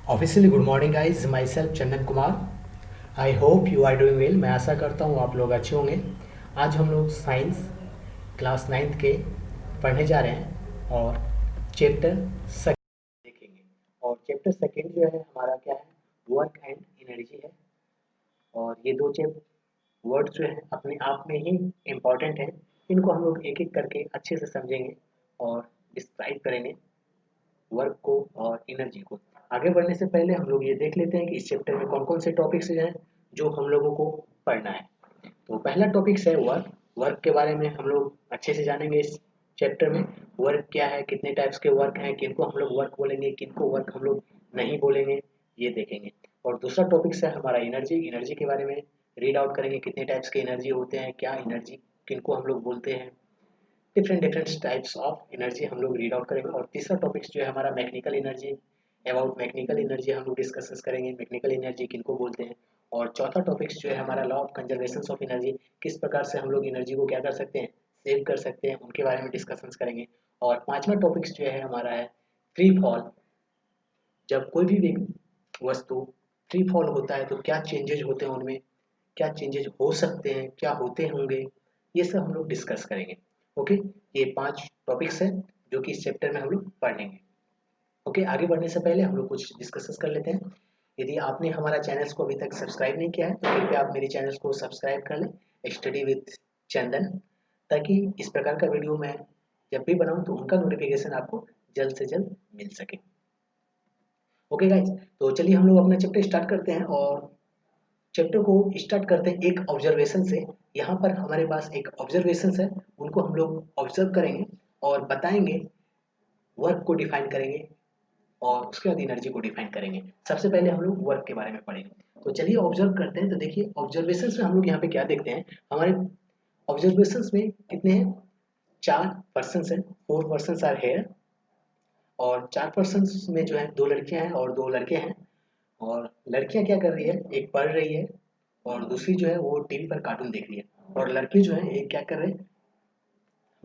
Officially good morning guys, myself Chandan Kumar. I hope you are doing well. मैं आशा करता हूँ आप लोग अच्छे होंगे। आज हम लोग साइंस क्लास 9th के पढ़ने जा रहे हैं और चैप्टर सेकेंड देखेंगे। और चैप्टर सेकेंड जो है हमारा क्या है, वर्क एंड एनर्जी है। और ये दो वर्ड जो है अपने आप में ही इम्पॉर्टेंट है। इनको हम लोग एक एक करके अच्छे से समझेंगे और डिस्क्राइब करेंगे वर्क को और एनर्जी को। आगे बढ़ने से पहले हम लोग ये देख लेते हैं कि इस चैप्टर में कौन कौन से टॉपिक्स हैं जो हम लोगों को पढ़ना है। तो पहला टॉपिक्स है वर्क। वर्क के बारे में हम लोग अच्छे से जानेंगे इस चैप्टर में। वर्क क्या है, कितने टाइप्स के वर्क हैं, किनको हम लोग वर्क बोलेंगे, किनको वर्क हम लोग नहीं बोलेंगे, ये देखेंगे। और दूसरा टॉपिक्स है हमारा एनर्जी। एनर्जी के बारे में रीड आउट करेंगे, कितने टाइप्स के एनर्जी होते हैं, क्या एनर्जी किनको हम लोग बोलते हैं। Different different types of energy हम लोग रीड आउट करेंगे। और तीसरा टॉपिक्स जो है हमारा mechanical energy. About mechanical energy हम लोग डिस्कस करेंगे, मैकेनिकल एनर्जी किनको बोलते हैं। और चौथा टॉपिक्स जो है हमारा law of conservation of energy, किस प्रकार से हम लोग एनर्जी को क्या कर सकते हैं, सेव कर सकते हैं, उनके बारे में डिस्कशन करेंगे। और पांचवा टॉपिक्स जो है हमारा है फ्री फॉल। जब कोई भी वस्तु फ्री फॉल होता है तो क्या चेंजेज होते हैं उनमें, क्या चेंजेज हो सकते हैं, क्या होते होंगे, ये सब हम लोग डिस्कस करेंगे। ओके, ये 5 टॉपिक्स हैं जो कि इस चैप्टर में हम लोग पढ़ेंगे। ओके, आगे बढ़ने से पहले हम लोग कुछ डिस्कस कर लेते हैं। यदि आपने हमारा चैनल को अभी तक सब्सक्राइब नहीं किया है तो कृपया आप मेरे चैनल को सब्सक्राइब कर लें, स्टडी विद चंदन, ताकि इस प्रकार का वीडियो मैं जब भी बनाऊं तो उनका नोटिफिकेशन आपको जल्द से जल्द मिल सके। ओके गाइज, तो चलिए हम लोग अपना चैप्टर स्टार्ट करते हैं। और चैप्टर को स्टार्ट करते हैं एक ऑब्जर्वेशन से। यहाँ पर हमारे पास एक ऑब्जर्वेशन है, उनको हम लोग ऑब्जर्व करेंगे और बताएंगे, वर्क को डिफाइन करेंगे और उसके बाद एनर्जी को डिफाइन करेंगे। सबसे पहले हम लोग वर्क के बारे में पढ़ेंगे। तो चलिए ऑब्जर्व करते हैं। तो देखिए ऑब्जर्वेशन में हम लोग यहाँ पे क्या देखते हैं, हमारे ऑब्जर्वेशन में कितने हैं, 4 पर्सन हैं, 4 पर्सन आर हेयर। और 4 पर्सन में जो है 2 लड़कियां हैं और 2 लड़के हैं। और लड़कियां क्या कर रही है, एक पढ़ रही है और दूसरी जो है वो टीवी पर कार्टून देख रही है। और लड़के जो है एक क्या कर रहे हैं,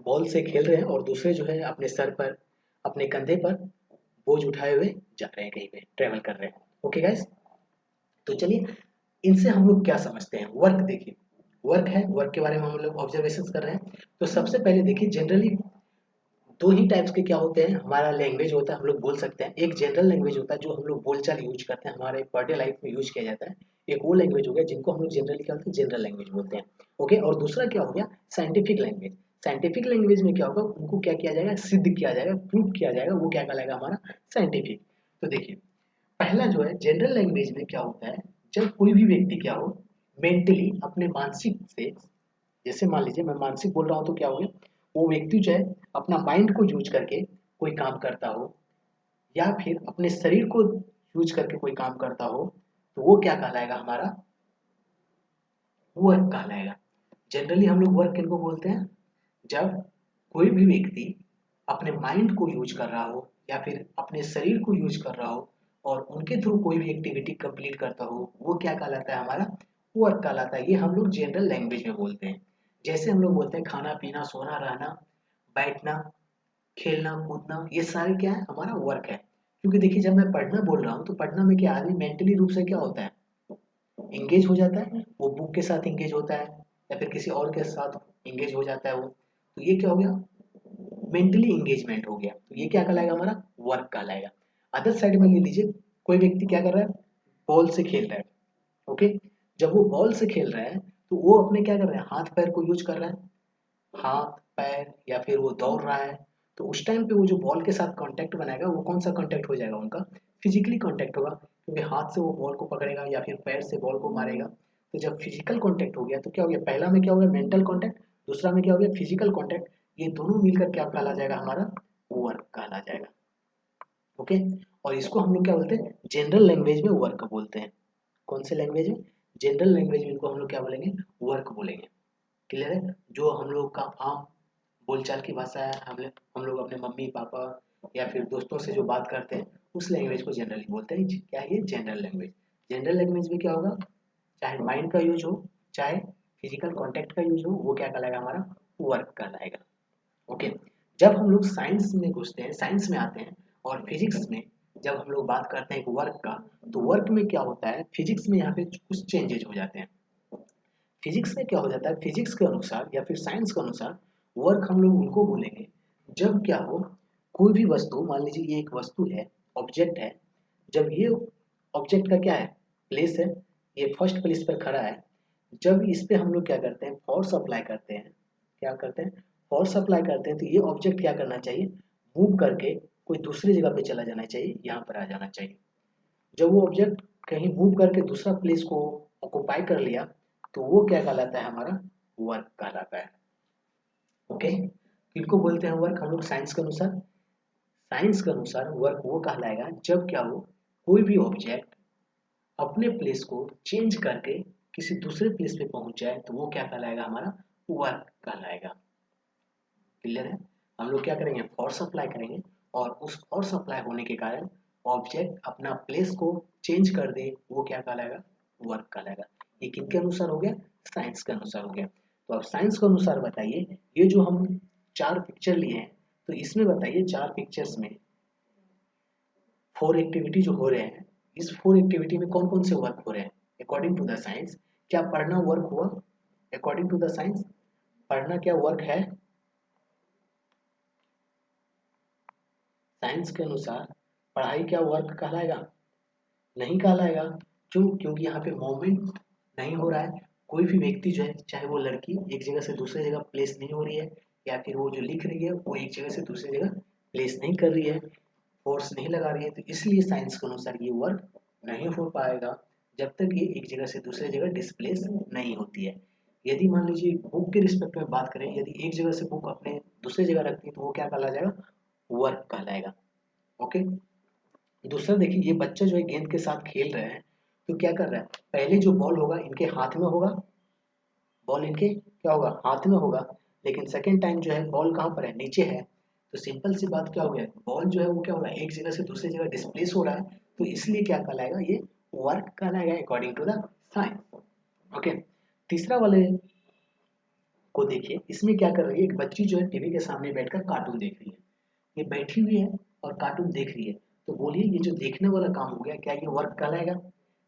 बॉल से खेल रहे हैं और दूसरे जो है अपने सर पर, अपने कंधे पर बोझ उठाए हुए जा रहे हैं, कहीं पे ट्रेवल कर रहे हैं। ओके गाइस, तो चलिए इनसे हम लोग क्या समझते हैं। वर्क देखिए, वर्क है, वर्क के बारे में हम लोग ऑब्जर्वेशन कर रहे हैं। तो सबसे पहले देखिए जनरली 2 ही टाइप्स के क्या होते हैं, हमारा लैंग्वेज होता है, हम लोग बोल सकते हैं। एक जनरल लैंग्वेज होता है जो हम लोग बोलचाल यूज करते हैं, हमारे पर डे लाइफ में यूज किया जाता है। एक वो लैंग्वेज हो गया जिनको हम लोग जनरली क्या बोलते हैं, जनरल लैंग्वेज बोलते हैं। ओके, और दूसरा क्या हो गया, साइंटिफिक लैंग्वेज। साइंटिफिक लैंग्वेज में क्या होगा, उनको क्या किया जाएगा, सिद्ध किया जाएगा, प्रूव किया जाएगा, वो क्या कहलाएगा, हमारा साइंटिफिक। तो देखिए पहला जो है जनरल लैंग्वेज में क्या होता है, जब कोई भी व्यक्ति क्या हो, मेंटली अपने मानसिक से, जैसे मान लीजिए मैं मानसिक बोल रहा हूँ तो क्या हो गया, वो व्यक्ति जो है अपना माइंड को यूज करके कोई काम करता हो या फिर अपने शरीर को यूज करके कोई काम करता हो, तो वो क्या कहलाएगा, हमारा वर्क कहलाएगा। जनरली हम लोग वर्क किनको बोलते हैं, जब कोई भी व्यक्ति अपने माइंड को यूज कर रहा हो या फिर अपने शरीर को यूज कर रहा हो और उनके थ्रू कोई भी एक्टिविटी कंप्लीट करता हो, वो क्या कहलाता है, हमारा वर्क कहलाता है। ये हम लोग जनरल लैंग्वेज में बोलते हैं। जैसे हम लोग बोलते हैं खाना पीना सोना रहना बैठना खेलना कूदना, ये सारे क्या है, हमारा वर्क है। क्योंकि देखिए जब मैं पढ़ना बोल रहा हूँ तो पढ़ना में क्या आदमी मेंटली रूप से क्या होता है, इंगेज हो जाता है, वो बुक के साथ इंगेज होता है या फिर किसी और के साथ इंगेज हो जाता है वो, तो ये क्या हो गया, मेंटली इंगेजमेंट हो गया। तो ये क्या कहलाएगा, हमारा वर्क कहलाएगा। अदर साइड में ले लीजिए, कोई व्यक्ति क्या कर रहा है, बॉल से खेल रहा है। ओके, जब वो बॉल से खेल रहा है तो वो अपने क्या कर रहा है, हाथ पैर को यूज कर रहा है, हाथ पैर, या फिर वो दौड़ रहा है। तो उस टाइम पे वो जो बॉल के साथ कांटेक्ट बनाएगा, वो कौन सा कांटेक्ट हो जाएगा, उनका फिजिकली कांटेक्ट होगा, क्योंकि हाथ से वो बॉल को पकड़ेगा या फिर पैर से बॉल को मारेगा। तो जब फिजिकल कांटेक्ट हो गया तो क्या हो गया, पहला में क्या हो गया, मेंटल कांटेक्ट, दूसरा में क्या हो गया, फिजिकल कांटेक्ट। ये दोनों मिलकर क्या कहला जाएगा, हमारा वर्क कहला जाएगा। ओके, और इसको हम लोग क्या बोलते हैं, जनरल लैंग्वेज में वर्क बोलते हैं। कौन से लैंग्वेज में, जनरल लैंग्वेज में इनको हम लोग क्या बोलेंगे, वर्क बोलेंगे। क्लियर है, जो हम लोग का आम बोलचाल की भाषा है, हम लोग अपने मम्मी पापा या फिर दोस्तों से जो बात करते हैं उस लैंग्वेज को जनरली बोलते हैं। क्या है ये, जनरल लैंग्वेज। जनरल लैंग्वेज में क्या होगा, चाहे माइंड का यूज हो चाहे फिजिकल कांटेक्ट का यूज हो, वो क्या कहलाएगा, हमारा वर्क कहलाएगा। ओके, जब हम लोग साइंस में घुसते हैं, साइंस में आते हैं और फिजिक्स में, जब हम लोग बात करते हैं वर्क का, तो वर्क में क्या होता है, फिजिक्स में यहाँ पे कुछ चेंजेज हो जाते हैं। फिजिक्स में क्या हो जाता है, फिजिक्स के अनुसार या फिर साइंस के अनुसार वर्क हम लोग उनको बोलेंगे जब क्या हो, कोई भी वस्तु, मान लीजिए ये एक वस्तु है, ऑब्जेक्ट है, जब ये ऑब्जेक्ट का क्या है, प्लेस है, ये फर्स्ट प्लेस पर खड़ा है, जब इस पे हम लोग क्या करते हैं, फोर्स अप्लाई करते हैं, क्या करते हैं, फोर्स अप्लाई करते हैं, तो ये ऑब्जेक्ट क्या करना चाहिए, मूव करके कोई दूसरी जगह पे चला जाना चाहिए, यहाँ पर आ जाना चाहिए। जब वो ऑब्जेक्ट कहीं मूव करके दूसरा प्लेस को ऑक्युपाई कर लिया, तो वो क्या कहलाता है, हमारा वर्क कहलाता है। ओके, किनको बोलते हैं वर्क, हम लोग साइंस के अनुसार, साइंस के अनुसार वर्क वो कहलाएगा जब क्या हो, कोई भी ऑब्जेक्ट अपने प्लेस को चेंज करके किसी दूसरे प्लेस पे पहुंच जाए, तो वो क्या कहलाएगा, हमारा वर्क कहलाएगा। क्लियर है, हम लोग क्या करेंगे, फोर्स अप्लाई करेंगे, और उस फोर्स अप्लाई होने के कारण ऑब्जेक्ट अपना प्लेस को चेंज कर दे, वो क्या कहलाएगा, वर्क कहलाएगा। ये किनके अनुसार हो गया, साइंस के अनुसार हो गया। तो अब साइंस के अनुसार बताइए, ये जो हम 4 पिक्चर लिए हैं, तो इसमें बताइए 4 पिक्चर्स में 4 एक्टिविटी जो हो रहे हैं, इस 4 एक्टिविटी में कौन कौन से वर्क हो रहे हैं अकॉर्डिंग टू द साइंस। क्या पढ़ना वर्क हुआ अकॉर्डिंग टू द साइंस, पढ़ना क्या वर्क है, साइंस के अनुसार पढ़ाई क्या वर्क कहलाएगा, नहीं कहलाएगा। क्यों, क्योंकि यहाँ पे मूवमेंट नहीं हो रहा है, कोई भी व्यक्ति जो है, चाहे वो लड़की एक जगह से दूसरी जगह प्लेस नहीं हो रही है, या फिर वो जो लिख रही है वो एक जगह से दूसरी जगह प्लेस नहीं कर रही है, फोर्स नहीं लगा रही है, तो इसलिए साइंस के अनुसार ये वर्क नहीं हो पाएगा जब तक ये एक जगह से दूसरी जगह डिस्प्लेस नहीं होती है। यदि मान लीजिए बुक के रिस्पेक्ट में बात करें, यदि एक जगह से बुक अपने दूसरी जगह रखती है, तो वो क्या कहला जाएगा, वर्क कहलाएगा। ओके, दूसरा देखिए, ये बच्चा जो है गेंद के साथ खेल रहे हैं, तो क्या कर रहा है, पहले जो बॉल होगा इनके हाथ में होगा, बॉल इनके क्या होगा, हाथ में होगा, लेकिन सेकेंड टाइम जो है बॉल कहाँ पर है, नीचे है, तो सिंपल सी बात क्या हो गया, बॉल जो है वो क्या हो रहा है, एक जगह से दूसरी जगह डिस्प्लेस हो रहा है, तो इसलिए क्या कहलाएगा, ये वर्क कहलाएगा according to the science. Okay, तीसरा वाले को देखिए, इसमें क्या कर रही है, एक बच्ची जो है टीवी के सामने बैठकर कार्टून देख रही है, ये बैठी हुई है और कार्टून देख रही है, तो बोलिए ये जो देखने वाला काम हो गया, क्या ये वर्क कहलाएगा,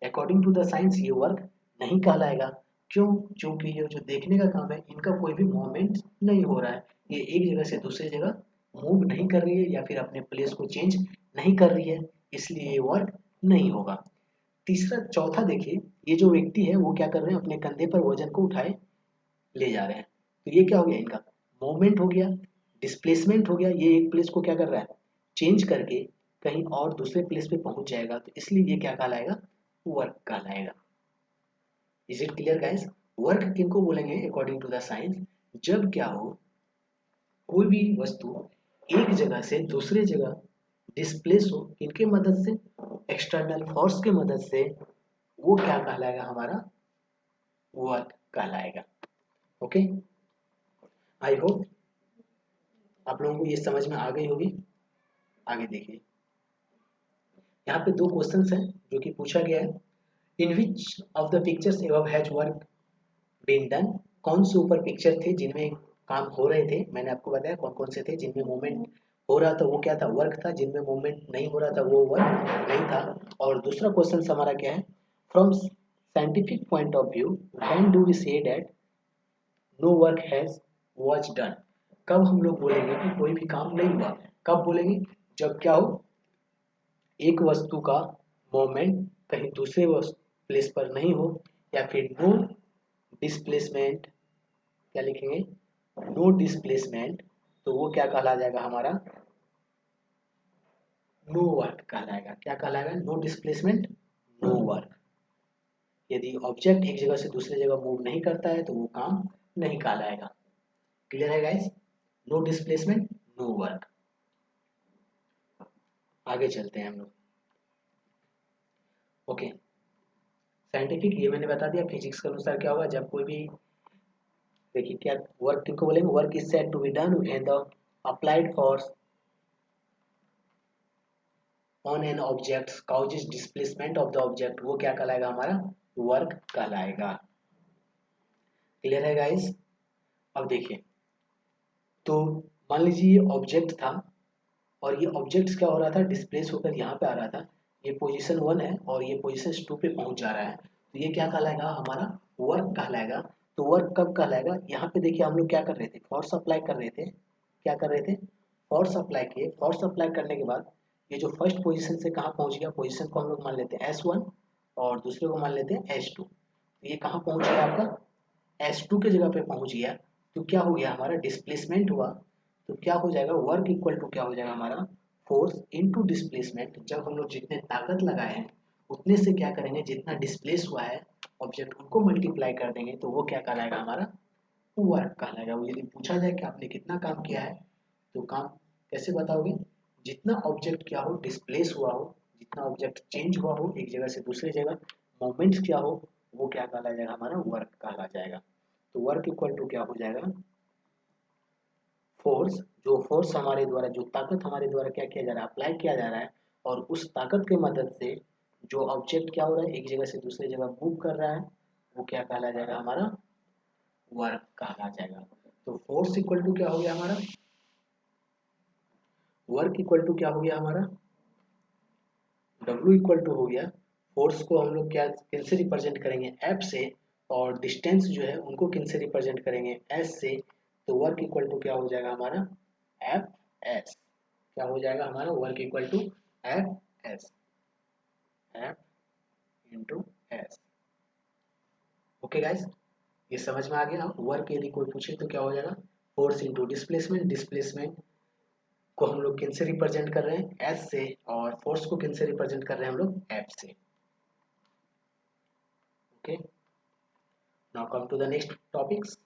अकॉर्डिंग टू द साइंस ये वर्क नहीं कहलाएगा। क्यों, क्योंकि ये जो देखने का काम है, इनका कोई भी मूवमेंट नहीं हो रहा है, ये एक जगह से दूसरी जगह मूव नहीं कर रही है, या फिर अपने प्लेस को चेंज नहीं कर रही है, इसलिए ये वर्क नहीं होगा। तीसरा चौथा देखिए, ये जो व्यक्ति है वो क्या कर रहे हैं, अपने कंधे पर वजन को उठाए ले जा रहे हैं, तो ये क्या हो गया, इनका मूवमेंट हो गया, डिस्प्लेसमेंट हो गया, ये एक प्लेस को क्या कर रहा है, चेंज करके कहीं और दूसरे प्लेस पे पहुंच जाएगा, तो इसलिए ये क्या कहलाएगा, वर्क कहलाएगा। Is it clear guys, work किनको बोलेंगे अकॉर्डिंग टू द साइंस, जब क्या हो, कोई भी वस्तु एक जगह से दूसरे जगह डिस्प्लेस हो, किनके मदद से, एक्सटर्नल फोर्स के मदद से, वो क्या कहलाएगा, हमारा वर्क कहलाएगा। ओके, आई होप आप लोगों को ये समझ में आ गई होगी। आगे देखिए, यहाँ पे 2 क्वेश्चंस हैं जो कि पूछा गया है, in which of the pictures above has work been done, कौन से ऊपर पिक्चर थे जिनमें काम हो रहे थे, मैंने आपको बताया कौन कौन से थे, जिनमें मूवमेंट हो रहा था वो क्या था, वर्क था, जिनमें मूवमेंट नहीं हो रहा था वो वर्क नहीं था। और दूसरा क्वेश्चन हमारा क्या है, from scientific point of view when do we say that no work has was done, कब हम लोग बोलेंगे कि कोई भी काम नहीं हुआ, कब बोलेंगे, जब क्या हो, एक वस्तु का मोमेंट कहीं दूसरे प्लेस पर नहीं हो, या फिर नो डिस्प्लेसमेंट, क्या लिखेंगे, नो डिस्प्लेसमेंट, तो वो क्या कहला जाएगा, हमारा नो वर्क कहलाएगा। क्या कहलाएगा, नो डिस्प्लेसमेंट, नो वर्क। यदि ऑब्जेक्ट एक जगह से दूसरी जगह मूव नहीं करता है, तो वो काम नहीं कहलाएगा। क्लियर है guys, no displacement, no work. आगे चलते हैं हम लोग। ओके, साइंटिफिक ये मैंने बता दिया, फिजिक्स के अनुसार क्या होगा, जब कोई भी, देखिए क्या वर्क किनको बोलेंगे, work is said to be done when the applied force on an object causes displacement of the object, वो क्या कहलाएगा, हमारा वर्क कहलाएगा। क्लियर है गाइस, अब देखिए, तो मान लीजिए ये ऑब्जेक्ट था, और ये ऑब्जेक्ट्स क्या हो रहा था, डिस्प्लेस होकर यहाँ पे आ रहा था। ये पोजीशन 1 है और ये पोजीशन 2 पे पहुंच जा रहा है, तो ये क्या कहलाएगा, हमारा वर्क कहलाएगा। तो वर्क कब कहलाएगा, यहाँ पे देखिए हम लोग क्या कर रहे थे, फोर्स अप्लाई कर रहे थे। क्या कर रहे थे, फोर्स अप्लाई किए। फोर्स अप्लाई करने के बाद ये जो फर्स्ट पोजीशन से कहाँ पहुंच गया, पोजीशन को हम लोग मान लेते हैं S1 और दूसरे को मान लेते हैं S2। तो ये कहाँ पहुंच गया आपका, S2 के जगह पे पहुंच गया। तो क्या हो गया, हमारा डिस्प्लेसमेंट हुआ। तो क्या हो जाएगा, वर्क इक्वल टू क्या हो जाएगा हमारा, फोर्स इनटू डिस्प्लेसमेंट। जब हम लोग जितने ताकत लगाए हैं उतने से क्या करेंगे, जितना डिस्प्लेस हुआ है ऑब्जेक्ट उनको मल्टीप्लाई कर देंगे, तो वो क्या कहलाएगा, हमारा वर्क कहलाएगा। वो यदि पूछा जाए कि आपने कितना काम किया है, तो काम कैसे बताओगे, जितना ऑब्जेक्ट क्या हो, डिस्प्लेस हुआ हो, जितना ऑब्जेक्ट चेंज हुआ हो एक जगह से दूसरी जगह, मोमेंट्स क्या हो, वो क्या कहला जाएगा, हमारा वर्क कहला जाएगा। तो वर्क इक्वल टू क्या हो जाएगा, फोर्स, जो फोर्स हमारे द्वारा, जो ताकत हमारे द्वारा क्या किया जा रहा है, अप्लाई किया जा रहा है, और उस ताकत की मदद से जो ऑब्जेक्ट क्या हो रहा है, एक जगह से दूसरी जगह मूव कर रहा है, वो क्या कहला जाएगा, हमारा वर्क कहला जाएगा। तो फोर्स इक्वल टू क्या हो गया हमारा, वर्क इक्वल टू क्या हो गया हमारा, W इक्वल टू हो गया, फोर्स को हम लोग क्या किन से रिप्रेजेंट करेंगे, F से, और डिस्टेंस जो है उनको किन से रिप्रेजेंट करेंगे, S से। तो वर्क इक्वल टू क्या हो जाएगा हमारा, Fs। क्या हो जाएगा हमारा, work equal to Fs, F into S. Okay guys, ये समझ में आ गया। वर्क यदि कोई पूछे तो क्या हो जाएगा, फोर्स इंटू डिस्प्लेसमेंट। डिस्प्लेसमेंट को हम लोग किन से रिप्रेजेंट कर रहे हैं, एस से, और फोर्स को किन से रिप्रेजेंट कर रहे हैं हम लोग, एफ से। Okay, now come to the next topics.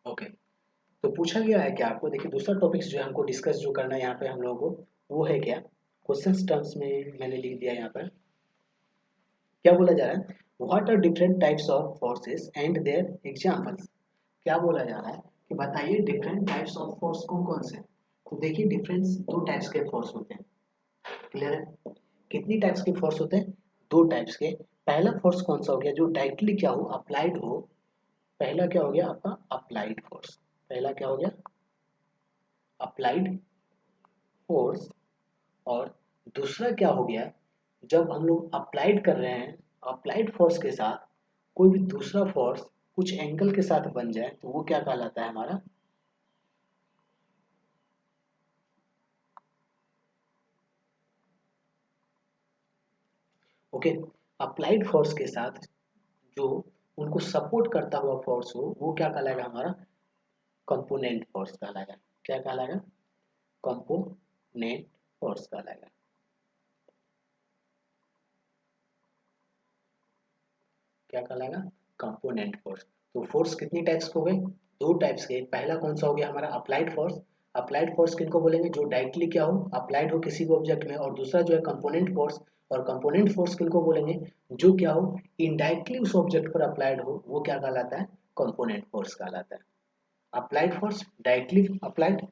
Okay, तो पूछा गया है क्या आपको, देखिए दूसरा टॉपिक्स जो है हमको डिस्कस जो करना है यहाँ पे हम लोगों को, वो है क्या, क्वेश्चन टर्म्स में मैंने लिख दिया यहाँ पर। क्या बोला जा रहा है, what are different types of forces and their examples. क्या बोला जा रहा है कि बताइए डिफरेंट टाइप्स ऑफ फोर्स कौन कौन से हैं। तो देखिए डिफरेंस, दो टाइप्स के फोर्स होते हैं। क्लियर है, कितनी टाइप्स के फोर्स होते हैं, दो टाइप्स के। पहला फोर्स कौन सा हो गया, जो डायरेक्टली क्या हो, अप्लाइड हो। पहला क्या हो गया आपका, अप्लाइड फोर्स। पहला क्या हो गया, अप्लाइड फोर्स। और दूसरा क्या हो गया, जब हम लोग अप्लाइड कर रहे हैं, अप्लाइड फोर्स के साथ कोई भी दूसरा फोर्स कुछ एंगल के साथ बन जाए, तो वो क्या कहलाता है हमारा, ओके। अप्लाइड फोर्स के साथ जो उनको सपोर्ट करता हुआ फोर्स हो, वो क्या कहलाएगा हमारा, कंपोनेंट फोर्स कहलाएगा। क्या कहलाएगा, कंपोनेंट फोर्स कहलाएगा। क्या कहलाएगा, कंपोनेंट फोर्स। तो फोर्स कितनी टाइप्स के हो गए, दो टाइप्स के। पहला कौन सा हो गया हमारा, अप्लाइड फोर्स। अप्लाइड फोर्स किनको बोलेंगे, जो डायरेक्टली क्या हो, अप्लाइड हो किसी भी ऑब्जेक्ट में। और दूसरा जो है कंपोनेंट फोर्स। और कंपोनेंट फोर्स किनको बोलेंगे, जो क्या हो, इनडायरेक्टली उस ऑब्जेक्ट पर अप्लाइड हो, वो क्या कहलाता है, कंपोनेंट फोर्स कहलाता है। Applied force directly applied,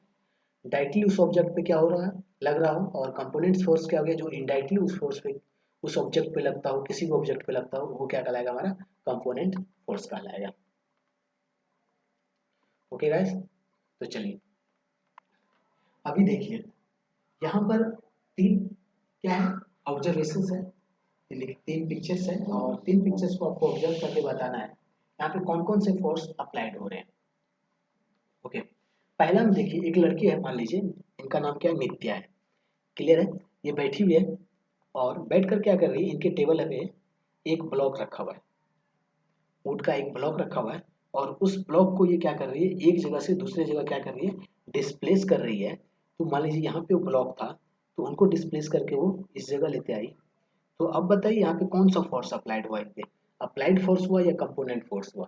directly उस ऑब्जेक्ट पे क्या हो रहा है, लग रहा हो। और कंपोनेंट फोर्स क्या हो गया, जो इनडायरेक्टली उस फोर्स पे, उस ऑब्जेक्ट पे लगता हो, किसी भी ऑब्जेक्ट पे लगता हो, वो क्या कहलाएगा, हमारा कंपोनेंट फोर्स कहलाएगा। ओके गाइस, तो चलिए अभी देखिए, यहाँ पर तीन क्या है, ऑब्जर्वेशंस है। तीन पिक्चर्स है और तीन पिक्चर्स को आपको ऑब्जर्व करके बताना है यहाँ पे कौन कौन से फोर्स अप्लाइड हो रहे हैं। ओके, पहला में देखिए, एक लड़की है, मान लीजिए इनका नाम क्या है, नित्या है। क्लियर है, ये बैठी हुई है और बैठ कर क्या कर रही है, इनके टेबल पे एक ब्लॉक रखा हुआ है, वुड का एक ब्लॉक रखा हुआ है। और उस ब्लॉक को ये क्या कर रही है, एक जगह से दूसरे जगह क्या कर रही है, डिस्प्लेस कर रही है। तो मान लीजिए यहाँ पे वो ब्लॉक था, तो उनको डिस्प्लेस करके वो इस जगह लेते आई। तो अब बताइए यहाँ पे कौन सा फोर्स अप्लाइड हुआ, इन पे अप्लाइड फोर्स हुआ या कंपोनेंट फोर्स हुआ।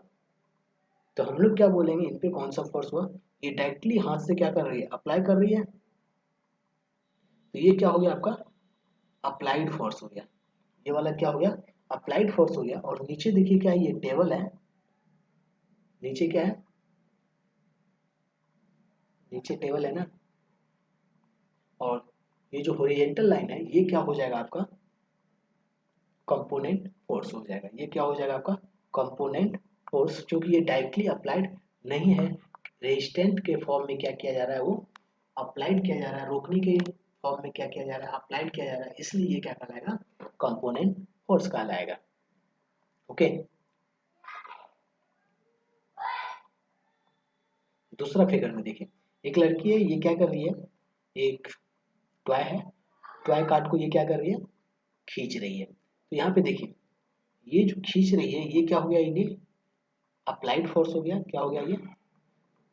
तो हम लोग क्या बोलेंगे, इन पे कौन सा फोर्स हुआ, ये डायरेक्टली हाथ से क्या कर रही है, अप्लाई कर रही है। तो ये क्या हो गया आपका, अप्लाइड फोर्स हो गया। ये वाला क्या हो गया, अप्लाइड फोर्स हो गया। और नीचे देखिए क्या है, ये टेबल है, नीचे क्या है, नीचे टेबल है ना। और ये जो हॉरिजॉन्टल लाइन है, ये क्या हो जाएगा आपका, कंपोनेंट फोर्स हो जाएगा। ये क्या हो जाएगा आपका, कंपोनेंट फोर्स, क्योंकि ये डायरेक्टली अप्लाइड नहीं है, रेजिस्टेंट के फॉर्म में क्या किया जा रहा है, वो अप्लाइड किया जा रहा है, रोकने के फॉर्म में क्या किया जा रहा है, अप्लाइड किया जा रहा है, इसलिए ये क्या कहलाएगा, कंपोनेंट फोर्स कहलाएगा। ओके, दूसरा फिगर में देखिए, एक लड़की है, ये क्या कर रही है, एक टॉय है, टॉय कार्ड को ये क्या कर रही है, खींच रही है। तो यहाँ पे देखिए, ये जो खींच रही है ये क्या हो गया, इन्हें अप्लाइड फोर्स हो गया। क्या हो गया, ये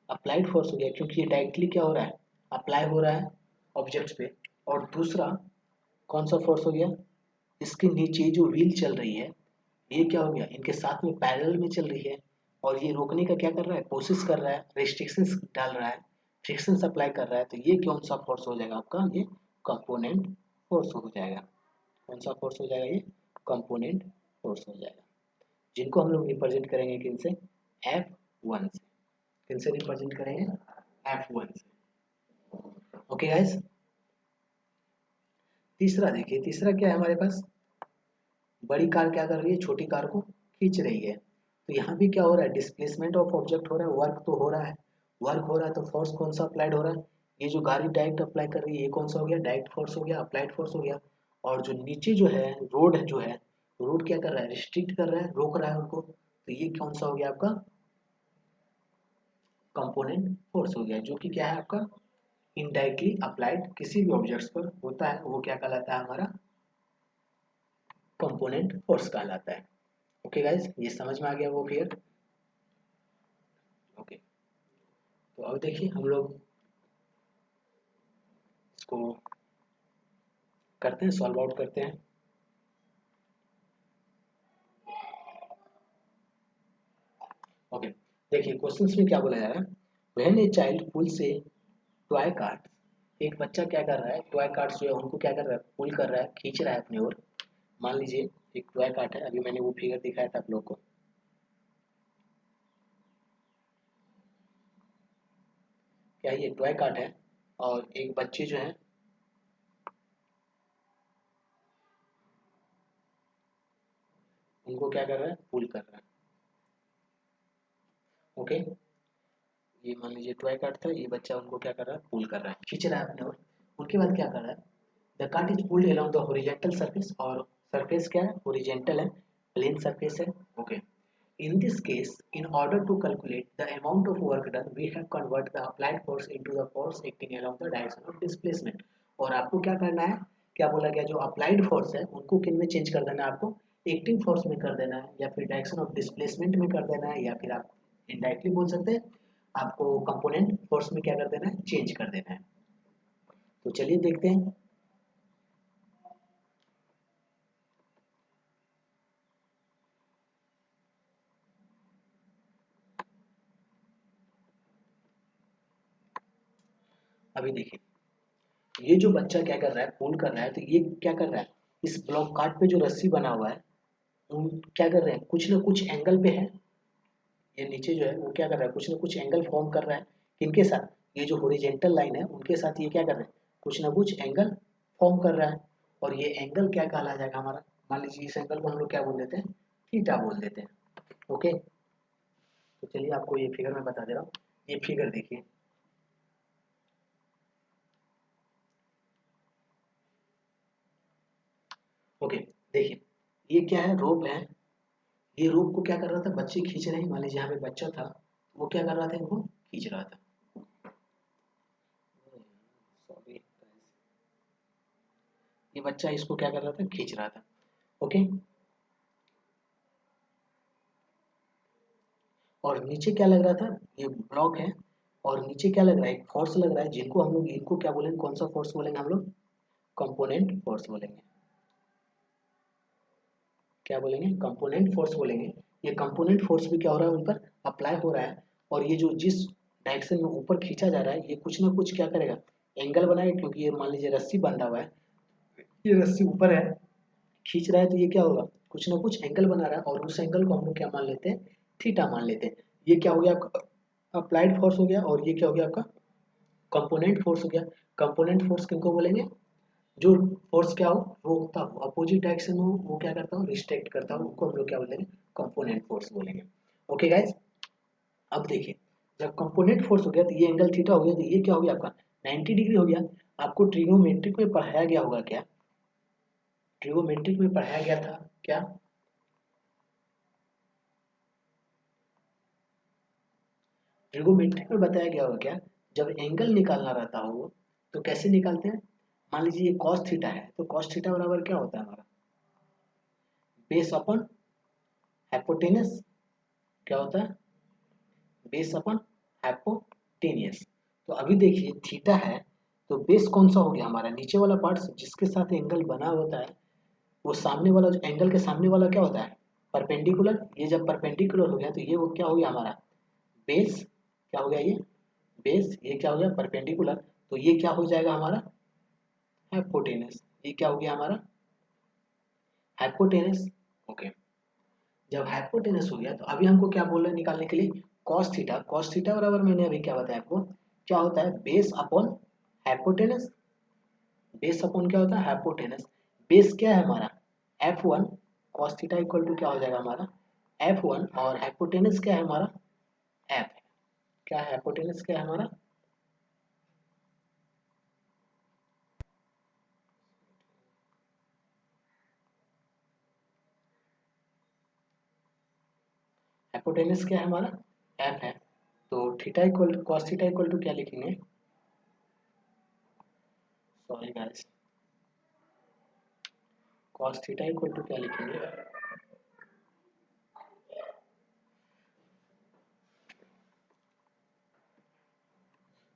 अप्लाइड फोर्स हो गया, क्योंकि ये डायरेक्टली क्या हो रहा है, अप्लाई हो रहा है ऑब्जेक्ट्स पे। और दूसरा कौन सा फोर्स हो गया, इसके नीचे जो व्हील चल रही है ये क्या हो गया, इनके साथ में पैरेलल में चल रही है, और ये रोकने का क्या कर रहा है, कोशिश कर रहा है, रेस्ट्रिक्शंस डाल रहा है, फ्रिक्शन अप्लाई कर रहा है। तो ये कौन सा फोर्स हो जाएगा आपका, ये कंपोनेंट फोर्स हो जाएगा। कौन सा फोर्स हो जाएगा, ये कंपोनेंट फोर्स हो जाएगा, जिनको हम लोग रिप्रेजेंट करेंगे किनसे, F1 से। किनसे रिप्रेजेंट करेंगे, F1 से। ओके गाइस, तीसरा देखिए, तीसरा क्या है हमारे पास, बड़ी कार क्या कर रही है, छोटी कार को खींच रही है। तो यहाँ भी क्या हो रहा है, डिस्प्लेसमेंट ऑफ ऑब्जेक्ट हो रहा है, वर्क तो हो रहा है, वर्क हो रहा है, तो फोर्स कौन सा अप्लाइड हो रहा है, ये जो गाड़ी डायरेक्ट अप्लाई कर रही है ये कौन सा हो गया, डायरेक्ट फोर्स हो गया, अप्लाइड फोर्स हो गया। और जो नीचे जो है रोड जो है, रोड क्या कर रहा है, रिस्ट्रिक्ट कर रहा है, रोक रहा है उनको, तो ये कौन सा हो गया आपका, कंपोनेंट फोर्स हो गया, जो कि क्या है आपका, इनडायरेक्टली अप्लाइड किसी भी ऑब्जेक्ट्स पर होता है, वो क्या कहलाता है, हमारा कंपोनेंट फोर्स कहलाता है। ओके गाइस, ये समझ में आ गया वो फिर। ओके, तो अब देखिए हम लोग इसको करते हैं, सॉल्व आउट करते हैं। ओके, देखिए क्वेश्चंस में क्या बोला जा रहा है, व्हेन ए चाइल्ड पुल से टॉय कार्ड्स, एक बच्चा क्या कर रहा है, टॉय कार्ड्स जो है उनको क्या कर रहा है, पुल कर रहा है, खींच रहा है अपनी ओर। मान लीजिए एक टॉय कार्ड है, अभी मैंने वो फिगर दिखाया था आप लोग को, क्या ये टॉय कार्ड है, और एक बच्चे जो है उनको क्या कर रहा है, पुल कर रहा है। ओके, ये मान लीजिए टॉय कार्ड था, ये बच्चा उनको क्या कर रहा है, पुल कर रहा है, खींच रहा है अपने ओर। उनके बाद क्या कर रहा है, the cart is pulled along the horizontal surface, और सरफेस क्या है, हॉरिजॉन्टल है, प्लेन सरफेस है। Okay, in this case, in order to calculate the amount of work done, we have convert the applied force into the force acting along the direction of displacement। और आपको क्या करना है, क्या बोला गया, जो अप्लाइड फोर्स है उनको किन में चेंज कर देना है, आपको एक्टिंग फोर्स में कर देना है, या फिर डायरेक्शन ऑफ डिस्प्लेसमेंट में कर देना है, या फिर आप इनडायरेक्टली बोल सकते हैं, आपको कंपोनेंट फोर्स में क्या कर देना है, चेंज कर देना है। तो चलिए देखते हैं। अभी देखिए, ये जो बच्चा क्या कर रहा है, पुल कर रहा है, तो ये क्या कर रहा है, इस ब्लॉक कार्ड पे जो रस्सी बना हुआ है, हम क्या कर रहे हैं, कुछ ना कुछ एंगल पे है, ये नीचे जो है वो क्या कर रहा है, कुछ ना कुछ एंगल फॉर्म कर रहा है, किनके साथ, ये जो हॉरिजॉन्टल लाइन है उनके साथ ये क्या कर रहा है, कुछ ना कुछ एंगल फॉर्म कर रहा है। और ये एंगल क्या कहला जाएगा हमारा, मान लीजिए इस एंगल को हम लोग क्या बोल देते हैं, थीटा बोल देते हैं। ओके, तो चलिए आपको ये फिगर मैं बता दे रहा हूँ, ये फिगर देखिए, ओके, देखिए ये क्या है, रोप है, ये रोप को क्या कर रहा था, बच्चे खींच रहे हैं, मान लीजिए यहाँ पे बच्चा था, वो क्या कर रहा था, इनको खींच रहा था। सॉरी, ये बच्चा इसको क्या कर रहा था, खींच रहा था। ओके, और नीचे क्या लग रहा था, ये ब्लॉक है, और नीचे क्या लग रहा है, एक फोर्स लग रहा है, जिनको हम लोग, इनको क्या बोलेंगे, कौन सा फोर्स बोलेंगे हम लोग, कंपोनेंट फोर्स बोलेंगे। क्या बोलेंगे, कंपोनेंट फोर्स बोलेंगे। ये कंपोनेंट फोर्स भी क्या हो रहा है, उन पर अप्लाई हो रहा है, और ये जो जिस डायरेक्शन में ऊपर खींचा जा रहा है, ये कुछ ना कुछ क्या करेगा, एंगल बनाएगा, क्योंकि ये मान लीजिए रस्सी बंधा हुआ है, ये रस्सी ऊपर है, खींच रहा है, तो ये क्या होगा, कुछ ना कुछ एंगल बना रहा है, और उस एंगल को हम लोग क्या मान लेते हैं, थीटा मान लेते हैं। ये क्या हो गया आपका, अप्लाइड फोर्स हो गया, और ये क्या हो गया आपका, कंपोनेंट फोर्स हो गया। कंपोनेंट फोर्स किनको बोलेंगे, जो फोर्स क्या हो, रोकता हो, अपोजिट डायरेक्शन हो, वो क्या करता हो, रिस्ट्रिक्ट करता हो, उनको हम लोग क्या बोलेंगे, कंपोनेंट फोर्स बोलेंगे। ओके गाइस, अब देखिए, जब कंपोनेंट फोर्स हो गया तो ये एंगल थीटा हो गया, तो ये क्या हो गया आपका, 90 डिग्री हो गया। आपको ट्रिगोमेट्रिक में पढ़ाया गया होगा क्या? ट्रिगोमेट्रिक में पढ़ाया गया था क्या? ट्रिगोमेट्रिक में बताया गया होगा क्या? जब एंगल निकालना रहता हो तो कैसे निकालते हैं? मान लीजिए ये cos थीटा है, तो cos थीटा बराबर क्या होता है हमारा? Base upon hypotenuse. क्या होता है? Base upon hypotenuse. तो अभी देखिए थीटा है, तो बेस कौन सा हो गया हमारा? नीचे वाला पार्ट जिसके साथ एंगल बना होता है, वो सामने वाला जो एंगल के सामने वाला क्या होता है? परपेंडिकुलर। ये जब परपेंडिकुलर हो गया तो ये वो क्या हो गया हमारा? बेस। क्या हो गया ये? बेस। ये क्या हो गया? परपेंडिकुलर। तो ये क्या हो जाएगा हमारा? हाइपोटेनस। ये क्या हो गया हमारा? हाइपोटेनस। ओके। जब हाइपोटेनस हो गया तो अभी हमको क्या बोल रहे हैं निकालने के लिए? cos theta. cos थीटा बराबर मैंने अभी क्या बताया आपको? क्या होता है? Base upon hypotenuse. Base upon क्या होता है? हाइपोटेनस। बेस क्या है हमारा? F1। cos theta equal to क्या हो जाएगा हमारा? F1। और हाइपोटेनस क्या है हमारा? F है। क्या है हाइपोटेनस? क्या है हमारा? हाइपोटेनस क्या है हमारा? F है। तो theta equal to cos theta equal to क्या लिखेंगे? Sorry guys, cos theta equal to क्या लिखेंगे?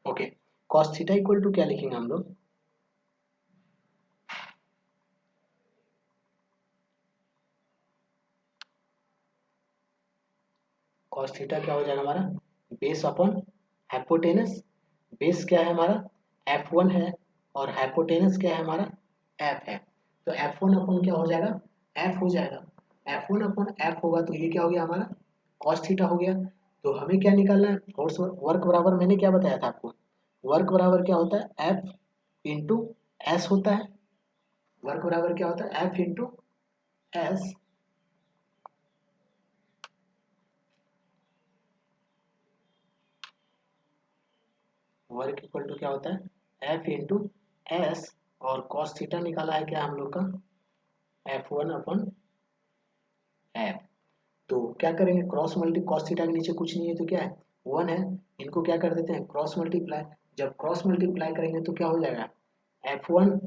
Okay. cos theta equal to क्या लिखेंगे हम लोग? cos थीटा क्या हो जाएगा हमारा? Base upon hypotenuse. बेस क्या है हमारा? F1 है। और हाइपोटेनस क्या है हमारा? F है। तो F1 अपॉन क्या हो जाएगा? F हो जाएगा। F1 अपॉन F होगा तो ये क्या हो गया हमारा? cos थीटा हो गया। तो हमें क्या निकालना है? फोर्स वर्क बराबर मैंने क्या बताया था आपको? वर्क बराबर क्या होता है? F इंटू एस होता है। वर्क बराबर क्या होता है? F into S. Work equal to क्या होता है? F into S. और cos थीटा निकाला है क्या हम लोग का? F1 upon F। तो क्या करेंगे? क्रॉस मल्टी cos थीटा के नीचे कुछ नहीं है तो क्या है? 1 है। इनको क्या कर देते हैं? Cross multiply. जब क्रॉस मल्टीप्लाई करेंगे तो क्या हो जाएगा? F1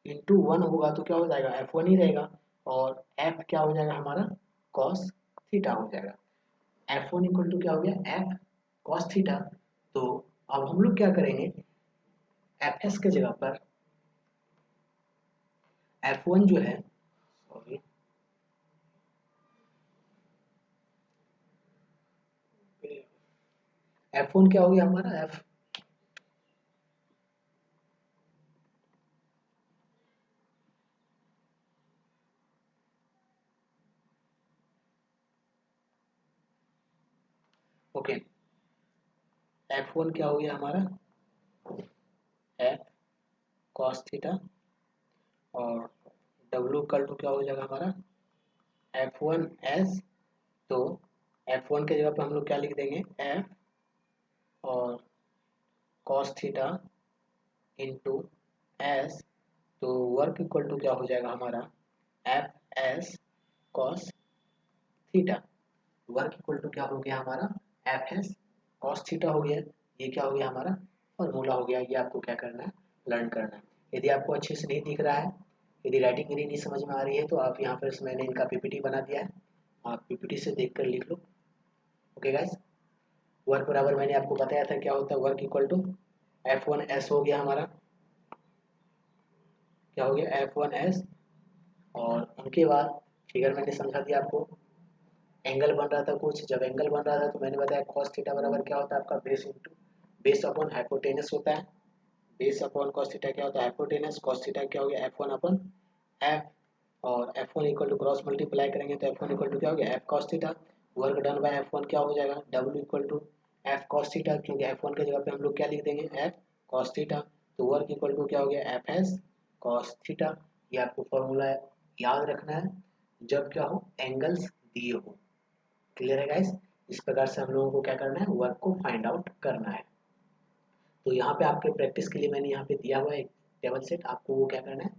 इंटू 1 होगा तो क्या हो जाएगा? F1 ही रहेगा। और F क्या हो जाएगा हमारा? cos थीटा हो जाएगा। F1 इक्वल टू क्या हो गया? F cos theta. तो अब हम लोग क्या करेंगे? Fs के जगह पर F1 जो है, सॉरी, F1 क्या हो गया हमारा? F। ओके। F1 क्या हो गया हमारा? F cos theta. और W इक्वल टू क्या हो जाएगा हमारा? F1 S। तो F1 के जगह पर हम लोग क्या लिख देंगे? F और cos थीटा इंटू S। तो वर्क इक्वल टू क्या हो जाएगा हमारा? F S cos theta. Work equal to क्या हो गया हमारा? F S cos थीटा हो गया। ये क्या हो गया हमारा? फॉर्मूला हो गया। ये आपको क्या करना है? लर्न करना है। यदि आपको अच्छे से नहीं दिख रहा है, यदि राइटिंग मेरी नहीं समझ में आ रही है, तो आप यहाँ पर मैंने इनका पीपीटी बना दिया है, आप पीपीटी से देख कर लिख लो। Okay guys. वर्क बराबर मैंने आपको बताया था क्या होता है? वर्क इक्वल टू F1S हो गया हमारा। क्या हो गया? F1S। और उनके बाद फिगर मैंने समझा दिया आपको। एंगल बन रहा था कुछ, जब एंगल बन रहा था तो मैंने बताया cos थीटा बराबर क्या होता है आपका? Base into base upon hypotenuse होता है। बेस अपॉन cos थीटा क्या होता है? हाइपोटेनस। cos थीटा क्या हो गया? F1 upon F। और F1 equal to cross multiply करेंगे तो F1 इक्वल टू क्या हो गया? F cos theta. Work done by F1 क्या हो जाएगा? W equal to F cos theta, क्योंकि F1 के जगह पे हम लोग क्या लिख देंगे? F cos theta. तो वर्क इक्वल टू क्या हो गया? Fs cos theta. ये आपको फॉर्मूला याद रखना है जब क्या हो? एंगल्स दिए हो। क्लियर है गाइस? इस प्रकार से हम लोगों को क्या करना है? वर्क को फाइंड आउट करना है। तो यहाँ पे आपके प्रैक्टिस के लिए मैंने यहाँ पे दिया हुआ है एक टेबल सेट, आपको वो क्या करना है,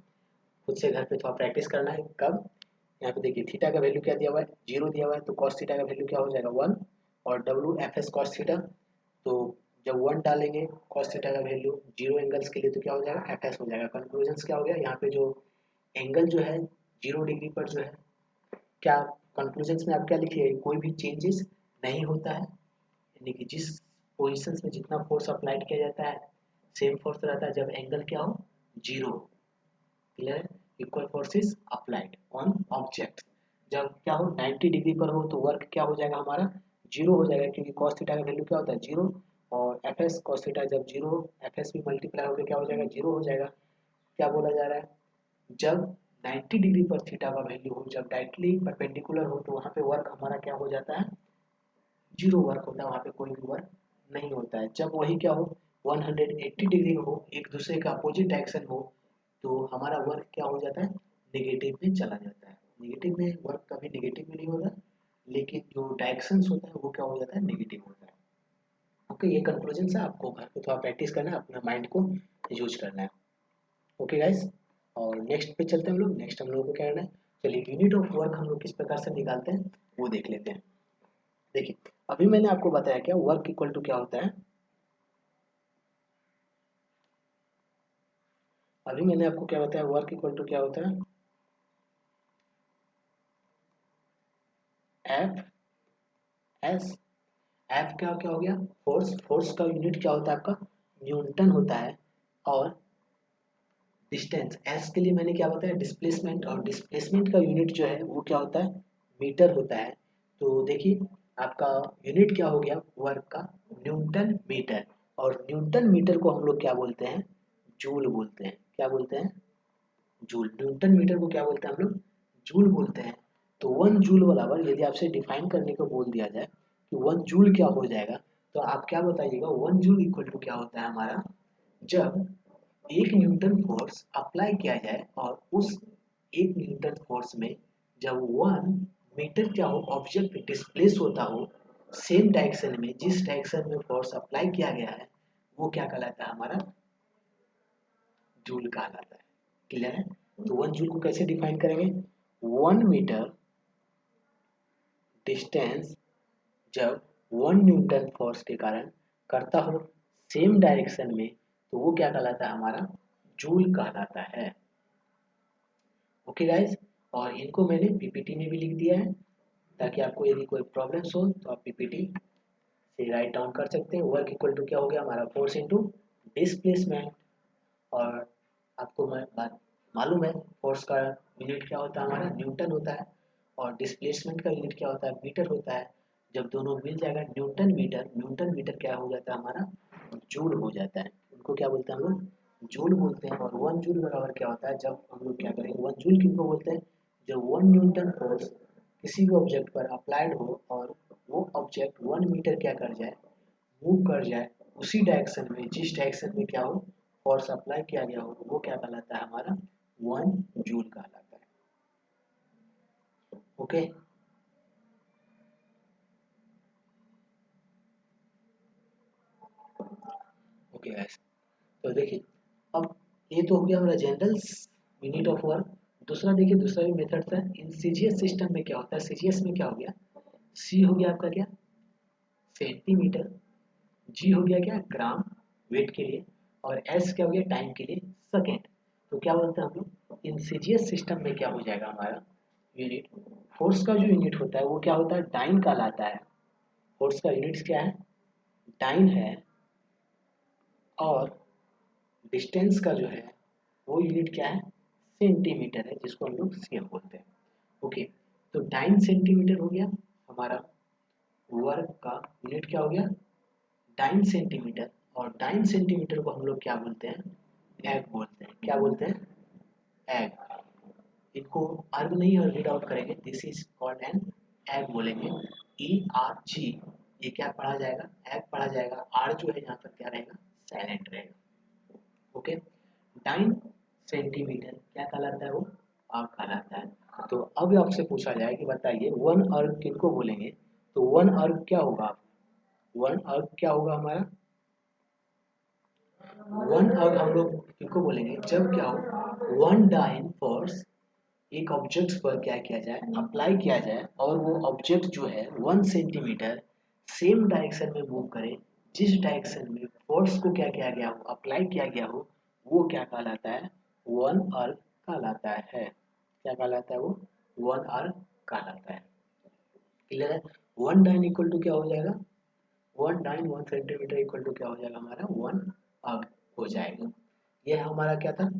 खुद से घर पे थोड़ा प्रैक्टिस करना है। कब, यहाँ पे देखिए थीटा का वैल्यू क्या दिया हुआ है, 0 दिया हुआ है, तो कॉस थीटा का वैल्यू क्या हो जाएगा 1, और W F S cos theta, तो जब 1 डालेंगे कॉस थीटा का वैल्यू 0 एंगल्स के लिए तो क्या हो जाएगा एफ एस हो जाएगा। कंक्लूजन क्या हो गया, यहाँ पे जो एंगल जो है 0 डिग्री पर जो है, क्या कंक्लूजन में आप क्या लिखिए, कोई भी चेंजेस नहीं होता है, यानी कि जिस पोजिशन में जितना फोर्स अप्लाइड किया जाता है सेम फोर्स रहता है जब एंगल क्या हो 0। Clear, equal forces applied on object, जब क्या हो 90 डिग्री पर हो तो वर्क क्या हो जाएगा हमारा 0 हो जाएगा, क्योंकि cos थीटा का वैल्यू क्या होता है 0, और एफ एस cos थीटा जब 0 एफ एस भी मल्टीप्लाई होकर क्या हो जाएगा 0 हो जाएगा। क्या बोला जा रहा है, जब 90 डिग्री पर थीटा का वैल्यू हो, जब डायरेक्टली परपेंडिकुलर हो, तो वहाँ पे वर्क हमारा क्या हो जाता है 0 वर्क होता है, वहाँ पे कोई भी वर्क नहीं होता है। जब वही क्या हो 180 डिग्री हो, एक दूसरे का अपोजिट डायरेक्शन हो, तो हमारा वर्क क्या हो जाता है नेगेटिव में चला जाता है। नेगेटिव में वर्क कभी नेगेटिव में नहीं होता, लेकिन जो डायरेक्शन होता है वो क्या हो जाता है नेगेटिव होता है। ओके, ये कंक्लूजन से आपको घर पे थोड़ा प्रैक्टिस करना है, अपना माइंड को यूज करना है। ओके गाइस, और नेक्स्ट पे चलते हैं हम लोग। नेक्स्ट हम लोग को क्या करना है, चलिए यूनिट ऑफ वर्क हम लोग किस प्रकार से निकालते हैं वो देख लेते हैं। देखिए अभी मैंने आपको बताया क्या वर्क इक्वल टू क्या होता है, अभी मैंने आपको क्या बताया वर्क इक्वल टू क्या होता है एफ एस, एफ क्या क्या हो गया फोर्स, फोर्स का यूनिट क्या होता है आपका न्यूटन होता है, और डिस्टेंस एस के लिए मैंने क्या बताया डिस्प्लेसमेंट, और डिस्प्लेसमेंट का यूनिट जो है वो क्या होता है मीटर होता है। तो देखिए आपका यूनिट क्या हो गया वर्क का न्यूटन मीटर, और न्यूटन मीटर को हम लोग क्या बोलते हैं जूल बोलते हैं। क्या बोलते हैं जूल, न्यूटन मीटर को क्या बोलते हैं हम लोग जूल बोलते हैं। तो 1 जूल बराबर यदि आपसे डिफाइन करने को बोल दिया जाए कि 1 जूल क्या हो जाएगा, तो आप क्या बताइएगा 1 जूल इक्वल टू क्या होता है हमारा, जब एक न्यूटन फोर्स अप्लाई किया जाए और उस एक न्यूटन फोर्स में जब 1 मीटर क्या हो ऑब्जेक्ट डिस्प्लेस होता हो सेम डायरेक्शन में, जिस डायरेक्शन में फोर्स अप्लाई किया गया है वो क्या कहलाता है हमारा जूल कहलाता है। क्लियर है, तो 1 जूल को कैसे डिफाइन करेंगे 1 मीटर डिस्टेंस जब 1 न्यूटन फोर्स के कारण करता हो सेम डायरेक्शन में, तो वो क्या कहलाता है हमारा जूल कहलाता है। ओके गाइज, और इनको मैंने पीपीटी में भी लिख दिया है, ताकि आपको यदि कोई प्रॉब्लम्स हो तो आप पीपीटी से राइट डाउन कर सकते हैं। वर्क इक्वल टू क्या हो गया हमारा फोर्स इंटू डिस्प्लेसमेंट, और आपको मैं बात मालूम है फोर्स का यूनिट क्या होता है हमारा न्यूटन होता है, और डिस्प्लेसमेंट का यूनिट क्या होता है मीटर होता है। जब दोनों मिल जाएगा न्यूटन मीटर, न्यूटन मीटर क्या हो जाता है हमारा जूल हो जाता है। उनको क्या बोलते हैं हम लोग जूल बोलते हैं। और 1 जूल बराबर क्या होता है, जब हम लोग क्या करेंगे 1 जूल किसको बोलते हैं, जब 1 न्यूटन फोर्स किसी भी ऑब्जेक्ट पर अप्लाइड हो और वो ऑब्जेक्ट 1 मीटर क्या कर जाए मूव कर जाए उसी डायरेक्शन में, जिस डायरेक्शन में क्या हो फोर्स अप्लाई किया गया हो, वो क्या कहलाता है हमारा 1 जूल कहलाता है। ओके, ओके गाइस, तो देखिए अब ये तो हो गया हमारा जनरल यूनिट ऑफ वर्क। दूसरा देखिए दूसरा भी मेथड है इन सीजीएस सिस्टम में क्या होता है, सीजीएस में क्या हो गया सी हो गया आपका क्या सेंटीमीटर, जी हो गया क्या ग्राम वेट के लिए, और एस क्या हो गया टाइम के लिए सेकेंड। तो क्या बोलते हैं हम लोग इन सीजीएस सिस्टम में क्या हो जाएगा हमारा यूनिट, फोर्स का जो यूनिट होता है वो क्या होता है डाइन कहलाता है। फोर्स का यूनिट क्या है डाइन है, और डिस्टेंस का जो है वो यूनिट क्या है सेंटीमीटर है, जिसको हम लोग सीएम बोलते हैं। ओके, तो डाइन सेंटीमीटर हो गया हमारा वर्क का यूनिट, क्या हो गया डाइन सेंटीमीटर, और डाइन सेंटीमीटर को हम लोग क्या बोलते हैं एग बोलते हैं। क्या बोलते हैं एग, इनको अर्ग नहीं और रीड आउट करेंगे, this is called an egg बोलेंगे ई आर जी, ये क्या पढ़ा जाएगा एग पढ़ा जाएगा, आर जो है यहाँ पर क्या रहेगा साइलेंट रहेगा। ओके, डाइन सेंटीमीटर क्या कहलाता है वो आग कहलाता है। तो अब आपसे पूछा जाए कि बताइए 1 अर्ग किनको बोलेंगे, तो 1 अर्ग क्या होगा 1 अर्ग क्या होगा हमारा वन, और हम लोग इनको बोलेंगे जब क्या हो, वन डाइन फोर्स एक ऑब्जेक्ट पर क्या किया जाए, अप्लाई किया जाए, और वो ऑब्जेक्ट जो है 1 सेंटीमीटर सेम डायरेक्शन में मूव करे, जिस डायरेक्शन में फोर्स को क्या किया गया हो, अप्लाई किया गया हो, वो क्या कहलाता है, वन अर्थ कहलाता है। क्या कहलाता है वो, वन अर्थ कहलाता है। क्लियर है। वन डाइन इक्वल टू क्या हो जाएगा, one dyne 1 centimetre equal to क्या हो जाएगा हमारा, वन अर्थ हो जाएगा। ये हमारा क्या था,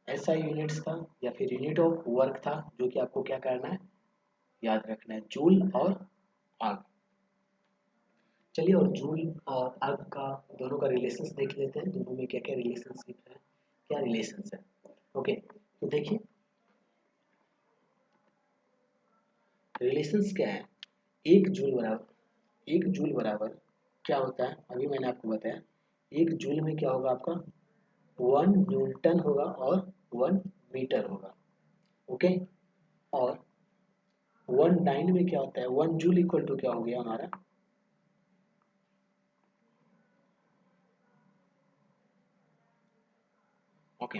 एसआई यूनिट्स था या फिर यूनिट ऑफ वर्क था, जो कि आपको क्या करना है, याद रखना है, जूल और आग। चलिए, और जूल और आग का दोनों का रिलेशंस देख लेते हैं, दोनों में क्या क्या रिलेशनशिप है, क्या रिलेशंस है। ओके, तो देखिए रिलेशंस क्या है। एक जूल बराबर क्या होता है, अभी मैंने आपको बताया, एक जूल में क्या होगा आपका, 1 न्यूटन होगा और 1 मीटर होगा। ओके, और 1 डाइन में क्या होता है, 1 जूल इक्वल टू क्या हो गया हमारा, ओके,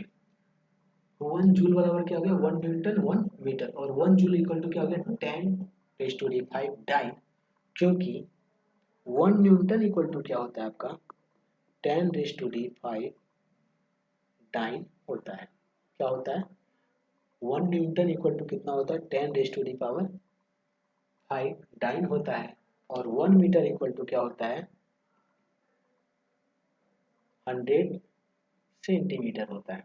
1 जूल बराबर क्या हो गया, 1 न्यूटन 1 मीटर, और 1 जूल इक्वल टू क्या हो गया, 10⁵ क्योंकि 1 न्यूटन इक्वल टू क्या होता है आपका, 10⁵ डाइन होता है। क्या होता है, 1 न्यूटन इक्वल टू कितना होता है, 10⁵ डाइन होता है, और 1 मीटर इक्वल टू क्या होता है, 100 सेंटीमीटर होता है,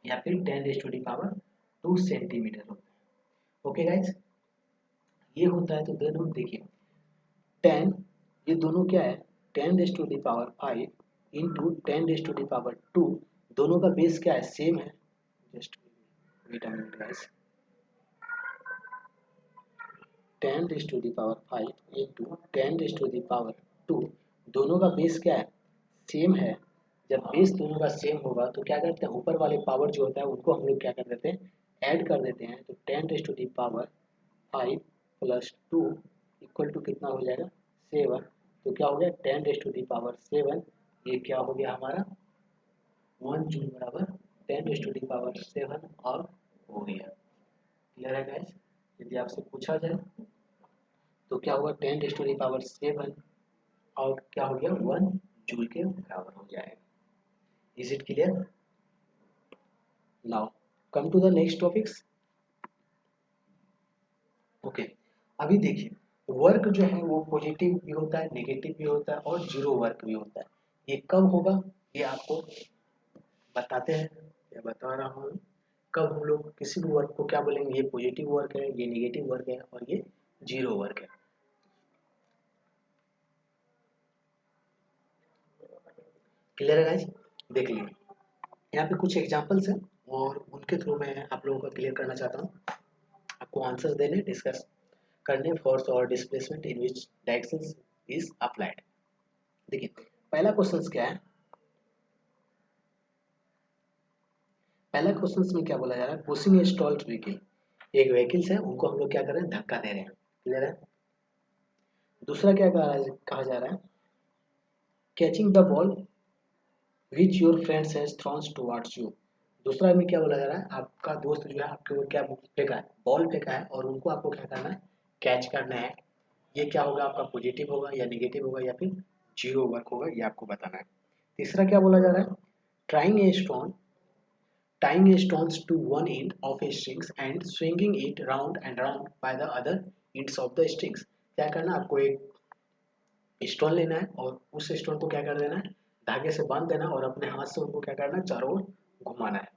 या फिर 10⁵2 सेंटीमीटर होता है। ओके गाइज, ये होता है। तो दोनों देखिए, 10, ये दोनों क्या है, 10⁵ इंटू 10⁵2, दोनों का बेस क्या है, सेम है। Just wait a minute guys, 10⁵ into 10⁵2, दोनों का बेस क्या है, सेम है। जब बेस दोनों का सेम होगा तो क्या करते हैं, ऊपर वाले पावर जो होता है उनको हम लोग क्या कर देते हैं, ऐड कर देते हैं। तो 10⁵5 प्लस 2 इक्वल टू कितना हो जाएगा, 7। तो क्या हो गया, 10⁵7, ये क्या हो गया हमारा, 1 जूल बराबर 10⁵7 और हो गया। क्लियर है गाइस। यदि आपसे पूछा जाए तो क्या होगा, 10⁵7 और क्या हो गया, 1 जूल के बराबर हो जाएगा। Is it clear. Now come to the next topics. Okay, अभी देखिए, वर्क जो है वो पॉजिटिव भी होता है, नेगेटिव भी होता है, और जीरो वर्क भी होता है। ये कब होगा, ये आपको बताते हैं, या बता रहा हूँ। कब हम लोग किसी भी वर्क को क्या बोलेंगे, ये पॉजिटिव वर्क है, ये नेगेटिव वर्क है, और ये जीरो वर्क है। क्लियर है गाइस। देख लीजिए, यहाँ पे कुछ एग्जांपल्स हैं, और उनके थ्रू मैं आप लोगों को क्लियर करना चाहता हूँ। आपको आंसर्स देने, डिस्कस करने, फोर्स और displacement in which directions is applied. देखिए, पहला क्वेश्चन क्या है, पहला क्वेश्चन में क्या बोला जा रहा है, पुशिंग ए स्टॉल्ड व्हीकल। एक व्हीकल्स है, उनको हम लोग क्या कर रहे हैं, धक्का दे रहे हैं। क्लियर है। दूसरा क्या कहा जा रहा है, catching the ball which your friends has thrown towards you. दूसरा में क्या बोला जा रहा है, आपका दोस्त जो है आपके ओर क्या फेंका है, बॉल फेंका है, और उनको आपको क्या करना है, कैच करना है। ये क्या होगा आपका, पॉजिटिव होगा या नेगेटिव होगा या फिर जीरो वर्क होगा, ये आपको बताना है। तीसरा क्या बोला जा रहा है, trying a stone tying a stones to one end of a strings and swinging it round and round by the other ends of the strings। क्या करना है, आपको एक स्टोन लेना है, और उस स्टोन को क्या कर देना है, धागे से बांध देना, और अपने हाथ से उनको क्या करना है, चारों ओर घुमाना है।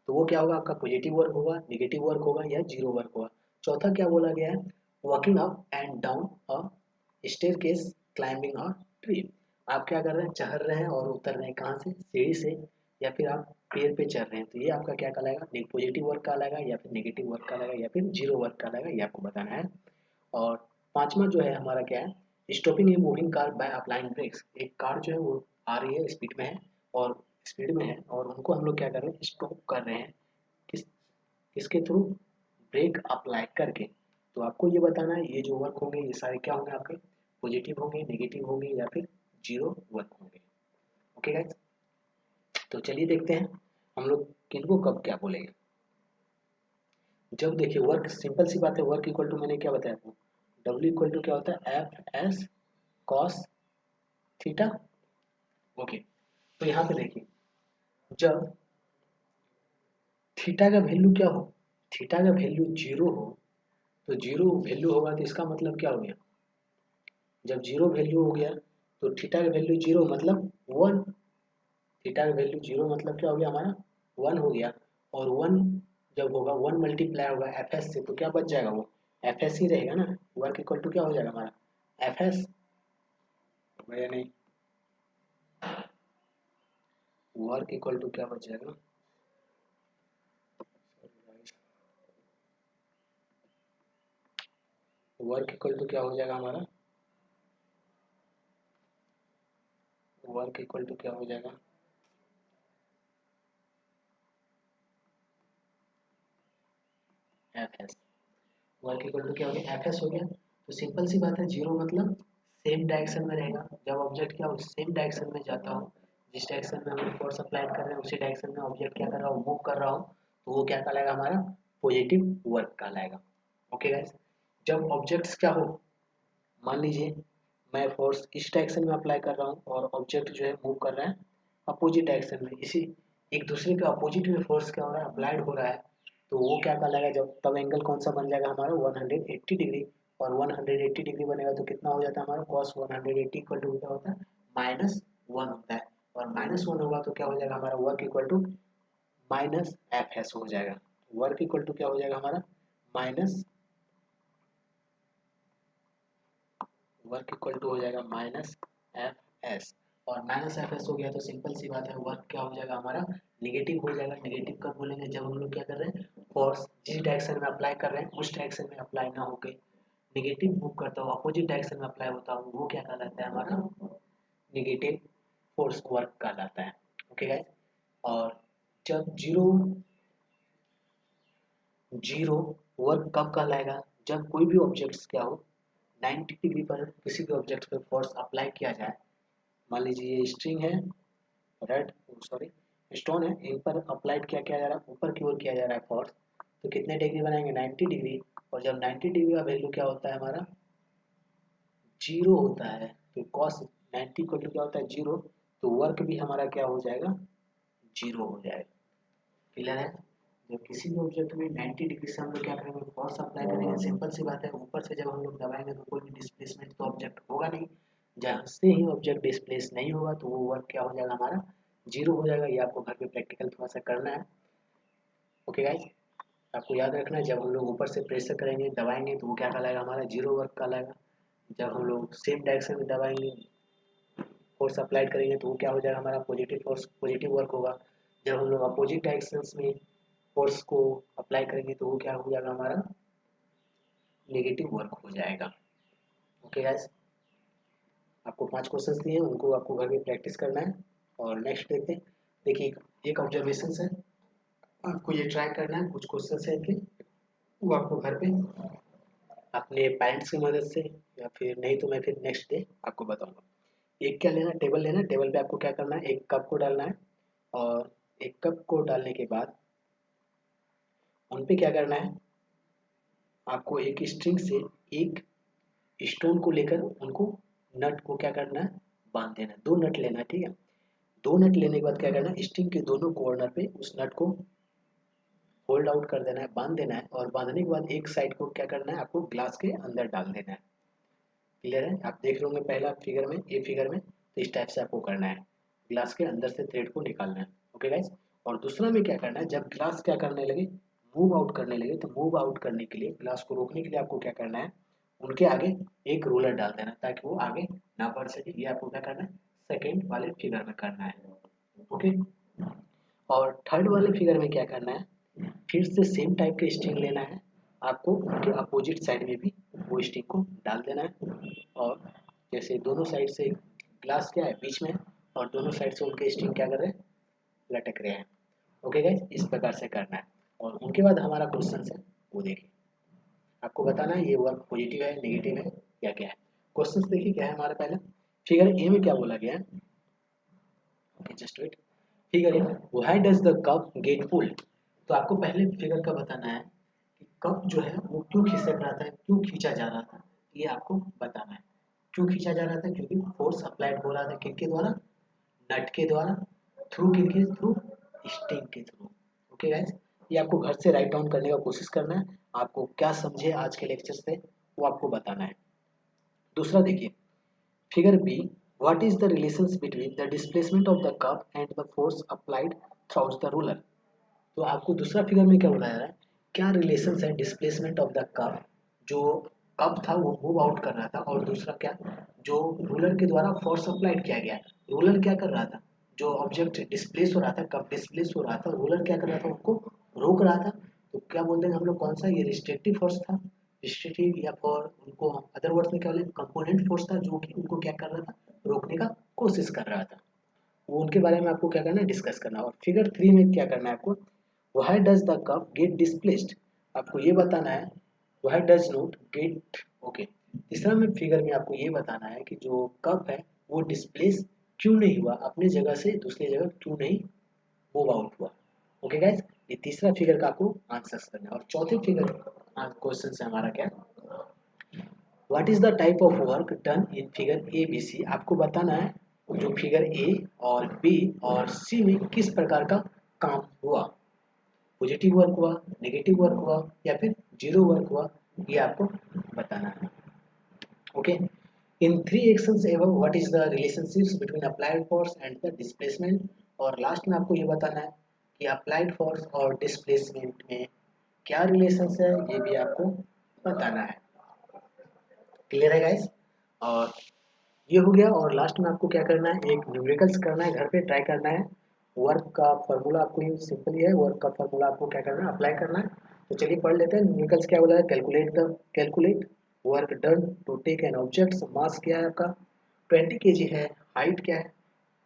तो वो क्या होगा, आपका पॉजिटिव वर्क होगा, नेगेटिव वर्क होगा, या जीरो वर्क होगा। चौथा क्या बोला गया है, walking up and down a staircase, climbing a tree. आप क्या कर रहे हैं, चढ़ रहे हैं और उतर रहे हैं, कहाँ से, सीढ़ी से, या फिर आप पेड़ पे चढ़ रहे हैं। तो ये आपका क्या कहलाएगा, पॉजिटिव वर्क कहलाएगा, या फिर नेगेटिव वर्क कहलाएगा, या फिर जीरो वर्क कहलाएगा, ये आपको बताना है। और पांचवा जो है हमारा क्या है, stopping a moving car by applying brakes. एक कार जो है वो आ रही है, स्पीड में है, और स्पीड में है, और उनको हम लोग क्या कर रहे हैं, स्टॉप कर रहे हैं, किस किसके थ्रू, ब्रेक अप्लाई करके। तो आपको ये बताना है, ये जो वर्क होंगे ये सारे क्या होंगे आपके, पॉजिटिव होंगे, नेगेटिव होंगे, या फिर जीरो वर्क होंगे। Okay guys. तो चलिए देखते हैं हम लोग किनको कब क्या बोलेंगे। जब देखिए वर्क, सिंपल सी बात है, वर्क इक्वल टू मैंने क्या बताया आपको, डब्ल्यू इक्वल टू क्या होता है, F S cos theta. Okay, तो यहाँ पे देखिए जब थीटा का वैल्यू क्या हो, थीटा का वैल्यू जीरो हो, तो जीरो वैल्यू होगा तो इसका मतलब क्या हो गया, जब जीरो वैल्यू हो गया तो थीटा का वैल्यू जीरो मतलब वन, थीटा का वैल्यू जीरो मतलब क्या हो गया हमारा, वन हो गया। और वन जब होगा, वन मल्टीप्लाई होगा एफ एस से, तो क्या बच जाएगा, वो एफ एस ही रहेगा ना। वर्क इक्वल टू क्या हो जाएगा हमारा, एफ एस या नहीं, वर्क इक्वल टू क्या बच जाएगा, वर्क इक्वल टू क्या हो जाएगा हमारा, वर्क इक्वल टू क्या हो जाएगा, F S. Work equal to क्या हो गया, एफ एस हो गया। तो सिंपल सी बात है, जीरो मतलब सेम डायरेक्शन में रहेगा, जब ऑब्जेक्ट क्या हो सेम डायरेक्शन में जाता हो, जिस डायरेक्शन में हम लोग फोर्स अप्लाई कर रहे हैं उसी डायरेक्शन में ऑब्जेक्ट क्या कर रहा हो, मूव कर रहा हो, तो वो क्या कहलाएगा हमारा, पॉजिटिव वर्क कहलाएगा। ओके गाइस, जब ऑब्जेक्ट्स क्या हो, मान लीजिए मैं फोर्स इस डायरेक्शन में अप्लाई कर रहा हूँ और ऑब्जेक्ट जो है मूव कर रहा है अपोजिट डायरेक्शन में, इसी एक दूसरे के अपोजिट में फोर्स क्या हो रहा है, अप्लाइड हो रहा है, तो वो क्या कहलाएगा, जब तब एंगल कौन सा बन जाएगा हमारा, 180 डिग्री। और 180 डिग्री बनेगा तो कितना हो जाता है हमारा, cos 180 इक्वल टू क्या होता है, माइनस वन होता है। और माइनस वन होगा तो क्या हो जाएगा हमारा, work equal to minus F S हो जाएगा। वर्क इक्वल टू क्या हो जाएगा हमारा, माइनस, वर्क इक्वल टू हो जाएगा माइनस एफ एस। और माइनस एफ एस हो गया तो सिंपल सी बात है, वर्क क्या हो जाएगा हमारा, निगेटिव हो जाएगा। निगेटिव कब बोलेंगे, जब हम लोग क्या कर रहे हैं, फोर्स जिस डायरेक्शन में अप्लाई कर रहे हैं उस डायरेक्शन में अप्लाई ना होके निगेटिव मूव करता हो, अपोजिट डायरेक्शन में अप्लाई होता हो, वो क्या कहलाता है हमारा, निगेटिव फोर्स वर्क कहलाता है। ओके गाइस, और जब जीरो, जीरो वर्क कब कहलाएगा, जब कोई भी ऑब्जेक्ट्स क्या हो 90 डिग्री पर किसी भी ऑब्जेक्ट पर फोर्स अप्लाई किया जाए। मान लीजिए ये स्ट्रिंग है, रेड सॉरी स्टोन है, इन पर अप्लाइड क्या किया जा रहा है, ऊपर की ओर किया जा रहा है फोर्स, तो कितने डिग्री बनाएंगे, 90 डिग्री। और जब 90 डिग्री का वैल्यू क्या होता है हमारा, जीरो होता है, तो कॉस 90 इक्वल टू क्या होता है, जीरो, तो वर्क भी हमारा क्या हो जाएगा, जीरो हो जाएगा। क्लियर है, जब किसी भी ऑब्जेक्ट में 90 डिग्री से हम लोग क्या करेंगे, फोर्स अप्लाई करेंगे, सिंपल सी बात है, ऊपर से जब हम लोग दबाएंगे तो कोई भी डिस्प्लेसमेंट तो ऑब्जेक्ट होगा नहीं, जहाँ से ही ऑब्जेक्ट डिस्प्लेस नहीं होगा तो वो वर्क क्या हो जाएगा हमारा, जीरो हो जाएगा। ये आपको घर पे प्रैक्टिकल थोड़ा सा करना है। ओके गाइस, आपको याद रखना है, जब हम लोग ऊपर से प्रेशर करेंगे दबाएंगे तो वो क्या कहलाएगा हमारा, जीरो वर्क कहलाएगा। जब हम लोग सेम डायरेक्शन में दबाएंगे फोर्स अप्लाइड करेंगे तो वो क्या हो जाएगा हमारा, पॉजिटिव फोर्स, पॉजिटिव वर्क होगा। जब हम लोग अपोजिट डायरेक्शंस में फोर्स को अप्लाई करेंगे तो वो क्या हो जाएगा हमारा, नेगेटिव वर्क हो जाएगा। ओके गाइस, आपको 5 क्वेश्चंस दिए हैं, उनको आपको घर में प्रैक्टिस करना है। और नेक्स्ट देखते हैं, देखिए एक ऑब्जर्वेशन है, आपको ये ट्राई करना है, कुछ क्वेश्चन है इनके, वो आपको घर पे अपने पेरेंट्स की मदद से, या फिर नहीं तो मैं फिर नेक्स्ट डे आपको बताऊंगा। एक क्या लेना, टेबल लेना, टेबल पे आपको क्या करना है, एक कप को डालना है, और एक कप को डालने के बाद उन पे क्या करना है, आपको एक स्ट्रिंग से एक स्टोन को लेकर उनको, नट को क्या करना है, बांध देना है। 2 नट लेना है, ठीक है। 2 नट लेने के बाद क्या करना है, स्ट्रिंग के दोनों कॉर्नर पे उस नट को होल्ड आउट कर देना है, बांध देना है। और बांधने के बाद एक साइड को क्या करना है, आपको ग्लास के अंदर डाल देना है। क्लियर है, आप देख रहे होंगे पहला फिगर में, ये फिगर में, तो इस टाइप से आपको करना है, ग्लास के अंदर से थ्रेड को निकालना है। ओके गाइस, और दूसरा में क्या करना है, जब ग्लास क्या करने लगे, मूव आउट करने लगे, तो मूव आउट करने के लिए, ग्लास को रोकने के लिए आपको क्या करना है, उनके आगे एक रोलर डाल देना ताकि वो आगे ना बढ़ सके। ये आपको क्या करना है, सेकेंड वाले फिगर में करना है। ओके, और थर्ड वाले फिगर में क्या करना है, फिर से सेम टाइप के स्ट्रिंग लेना है, आपको उनके अपोजिट साइड में भी वो स्ट्रिंग को डाल देना है। और जैसे दोनों साइड से ग्लास क्या है बीच में, और दोनों साइड से उनके स्ट्रिंग क्या कर रहे हैं, लटक रहे हैं। ओके गाइस, इस प्रकार से करना है। और उनके बाद हमारा क्वेश्चन है, वो देखिए, आपको बताना है ये वर्क पॉजिटिव है, नेगेटिव है, या क्या है। क्वेश्चन देखिए क्या है हमारा, पहले फिगर ए में क्या बोला गया है, okay just wait. Figure A, why does the cup get pulled. तो आपको पहले फिगर का बताना है कि कप जो है वो क्यों खिसक रहा था, क्यों खींचा जा रहा था, ये आपको बताना है। क्यों खींचा जा रहा था, क्योंकि फोर्स अप्लाइड हो रहा था किनके द्वारा, नट के द्वारा, थ्रू किनके थ्रू, स्टिंग के थ्रू। ओके गाइस, ये आपको घर से राइट डाउन करने का कोशिश करना है। आपको क्या समझे आज के लेक्चर से वो आपको बताना है। दूसरा देखिए, figure B, what is the relations between the displacement of the cup and the force applied through the ruler. तो आपको दूसरा फिगर में क्या बताया है, क्या रिलेशंस है डिस्प्लेसमेंट ऑफ द कप, जो कप था वो मूव आउट कर रहा था, और दूसरा क्या, जो रूलर के द्वारा फोर्स अप्लाइड किया गया। रूलर क्या कर रहा था, जो ऑब्जेक्ट डिस्प्लेस हो रहा था, कप डिस्प्लेस हो रहा था, रूलर क्या कर रहा था, उनको रोक रहा था। तो क्या बोलते हैं हम लोग, कौन सा, ये रिस्ट्रिक्टिव फोर्स था, रिस्ट्रिक्टिव, या फॉर उनको अदर वर्ड्स में क्या बोले, कंपोनेंट फोर्स था, जो कि उनको क्या कर रहा था, रोकने का कोशिश कर रहा था। वो उनके बारे में आपको क्या करना है, डिस्कस करना है। और फिगर 3 में क्या करना है आपको, why does the cup get displaced, आपको ये बताना है, why does not get. Okay, तीसरा में फिगर में आपको ये बताना है कि जो कप है वो डिस्प्लेस क्यों नहीं हुआ, अपनी जगह से दूसरी जगह क्यों नहीं मूव आउट हुआ। ओके गाइस, ये तीसरा फिगर का आपको आंसर करना है। और चौथे फिगर क्वेश्चन से हमारा क्या, what is the type of work done in figure A B C, आपको बताना है जो फिगर ए और बी और सी में किस प्रकार का काम हुआ, पॉजिटिव वर्क हुआ, नेगेटिव वर्क हुआ, या फिर जीरो वर्क हुआ, ये आपको बताना है। ओके, इन थ्री एक्शंस एवं what is the relationships between applied force and the displacement. और लास्ट में आपको ये बताना है कि अप्लाइड फोर्स और डिस्प्लेसमेंट में क्या रिलेशन है, ये भी आपको बताना है। क्लियर है गाइस। और ये हो गया, और लास्ट में आपको क्या करना है, एक न्यूमेरिकल्स करना है, घर पे ट्राई करना है। वर्क का फॉर्मूला आपको ये सिंपल ही है, वर्क का फॉर्मूला आपको क्या करना है, अप्लाई करना है। तो चलिए पढ़ लेते हैं। न्यूमेरिकल्स क्या बोला है, calculate work done to take an object. Mass क्या है आपका 20 kg है, हाइट क्या है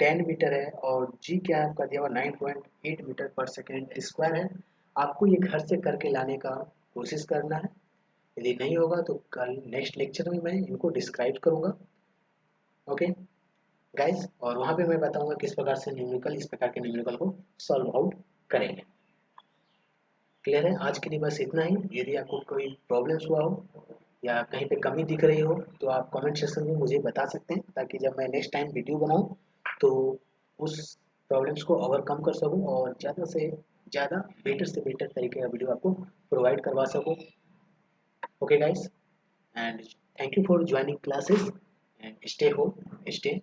10 मीटर है, और जी क्या है आपका दिया हुआ 9.8 मीटर पर सेकेंड स्क्वायर है। आपको ये घर से करके लाने का कोशिश करना है। यदि नहीं होगा तो कल नेक्स्ट लेक्चर में मैं इनको डिस्क्राइब करूंगा। ओके गाइस, और वहाँ पे मैं बताऊंगा किस प्रकार से न्यूमेरिकल, इस प्रकार के न्यूमेरिकल को सॉल्व आउट करेंगे। क्लियर है, आज के लिए बस इतना ही। यदि आपको कोई प्रॉब्लम्स हुआ हो या कहीं पे कमी दिख रही हो तो आप कमेंट सेक्शन में मुझे बता सकते हैं, ताकि जब मैं नेक्स्ट टाइम वीडियो बनाऊं तो उस प्रॉब्लम्स को ओवरकम कर सकूं और ज़्यादा से ज़्यादा बेटर से बेटर तरीके का वीडियो आपको प्रोवाइड करवा सकूं। Okay guys, and thank you for joining classes, and stay home, stay